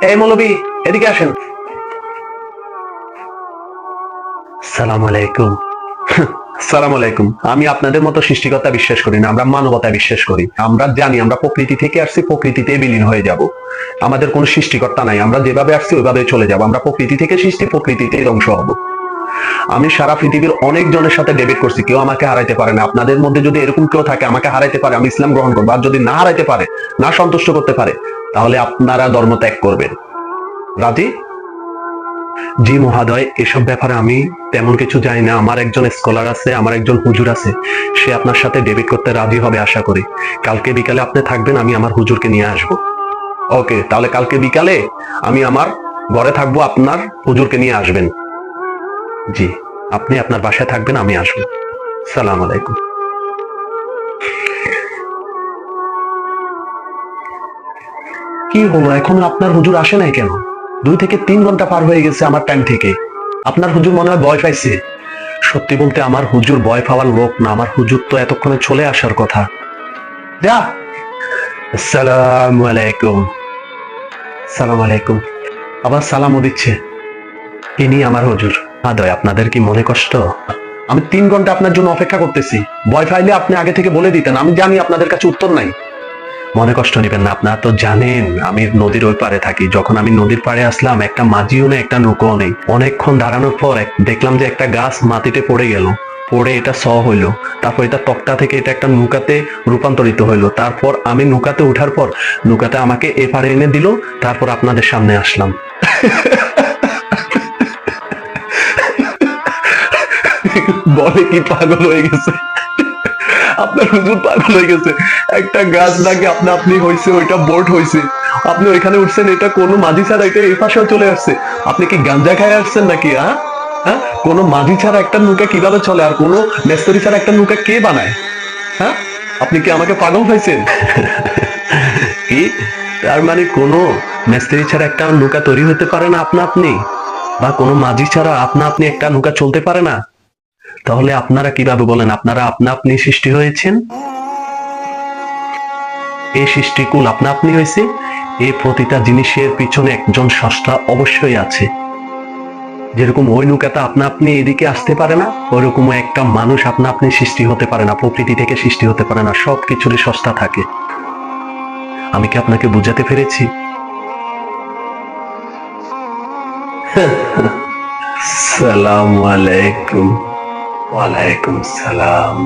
এই মৌলবী, এদিকে আসেন। সালাম আলাইকুম। সালাম আলাইকুম। আমি আপনাদের মতো সৃষ্টিকর্তা বিশ্বাস করি না, আমরা মানবতা বিশ্বাস করি। আমরা জানি আমরা প্রকৃতি থেকে আসছি, প্রকৃতিতে বিলীন হয়ে যাব। আমাদের কোনো সৃষ্টিকর্তা নাই, আমরা যেভাবে আসছি ওইভাবে চলে যাব। আমরা প্রকৃতি থেকে সৃষ্টি, প্রকৃতিতে ধ্বংস হব। আমি সারা পৃথিবীর অনেক জনের সাথে ডেবিট করছি, কেউ আমাকে হারাইতে পারে না। আপনাদের মধ্যে যদি এরকম কেউ থাকে আমাকে হারাইতে পারে, আমি ইসলাম গ্রহণ করবো। আর যদি না হারাইতে পারে, না সন্তুষ্ট করতে পারে, তাহলে আপনারা ধর্ম ত্যাগ করবেন। রাজি? জি মহাদয়, এসব ব্যাপারে আমি তেমন কিছু জানি না। আমার একজন স্কলার আছে, আমার একজন হুজুর আছে, সে আপনার সাথে ডেবিট করতে রাজি হবে আশা করি। কালকে বিকালে আপনি থাকবেন, আমি আমার হুজুরকে নিয়ে আসবো। ওকে, তাহলে কালকে বিকালে আমি আমার ঘরে থাকবো, আপনার হুজুরকে নিয়ে আসবেন। জি, আপনি আপনার বাসায় থাকবেন, আমি আসবো। সালাম আলাইকুম। কি হলো, এখন আপনার হুজুর আসে নাই কেন? 2 থেকে 3 ঘন্টা পার হয়ে গেছে আমার টাইম থেকে। আপনার হুজুর মনে হয় ভয় পাইছে। সত্যি বলতে আমার হুজুর ভয় পাওয়ার লোক না, আমার হুজুর তো এতক্ষণে চলে আসার কথা। যা। আসসালামু আলাইকুম। সালাম আলাইকুম। আবার সালামও দিচ্ছে। ইনি আমার হুজুর। আদয়, আপনাদের কি মনে কষ্ট? আমি 3 ঘন্টা আপনার জন্য অপেক্ষা করতেছি। ভয় পাইলে আপনি আগে থেকে বলে দিতেন, আমি জানি আপনাদের কাছে উত্তর নাই। মনে কষ্ট নেবেন না, আপনারা তো জানেন আমি নদীর ওই পারে থাকি। যখন আমি নদীর পাড়ে আসলাম, একটা মাঝিও নেই, একটা নৌকাও নেই। অনেকক্ষণ দাঁড়ানোর পর দেখলাম যে একটা গাছ মাটিতে পড়ে গেল, পড়ে এটা হইলো। তারপর এটা তক্তা থেকে এটা একটা নৌকাতে রূপান্তরিত হইলো। তারপর আমি নৌকাতে ওঠার পর নৌকাতে আমাকে এপারে এনে দিল। তারপর আপনাদের সামনে আসলাম। বলে কি পাগল হয়ে গেছে? আপনার হুজুর পাগল হয়ে গেছে। একটা গাছ নাকি আপনা আপনি হয়েছে, ওইটা বোট হয়েছে, আপনি ওইখানে উঠছেন, এটা কোনো মাঝি ছাড়া এটা এই পাশেও চলে আসছে। আপনি কি গাঞ্জা খায় আসছেন নাকি? হ্যাঁ, হ্যাঁ, কোনো মাঝি ছাড়া একটা নৌকা কিভাবে চলে, আর কোনো মেস্তরি ছাড়া একটা নৌকা কে বানায়? হ্যাঁ, আপনি কি আমাকে পাগল পাইছেন? কি, তার মানে কোনো মেস্তরি ছাড়া একটা নৌকা তৈরি হতে পারে না আপনা আপনি, বা কোনো মাঝি ছাড়া আপনা আপনি একটা নৌকা চলতে পারে না? তাহলে আপনারা কিভাবে বলেন আপনারা আপনা আপনি সৃষ্টি হয়েছেন? এই সৃষ্টিকুল আপনা আপনি হয়েছে। এই প্রতিটা জিনিসের পিছনে একজন স্রষ্টা অবশ্যই আছে। যেরকম ওই নৌকাটা আপনা আপনি এদিকে আসতে পারে না, ওইরকম একটা মানুষ আপনা আপনি সৃষ্টি হতে পারে না, প্রকৃতি থেকে সৃষ্টি হতে পারে না। সব কিছুরই স্রষ্টা থাকে। আমি কি আপনাকে বুঝাতে পেরেছি? সালাম আলাইকুম। ওয়ালাইকুম সালাম।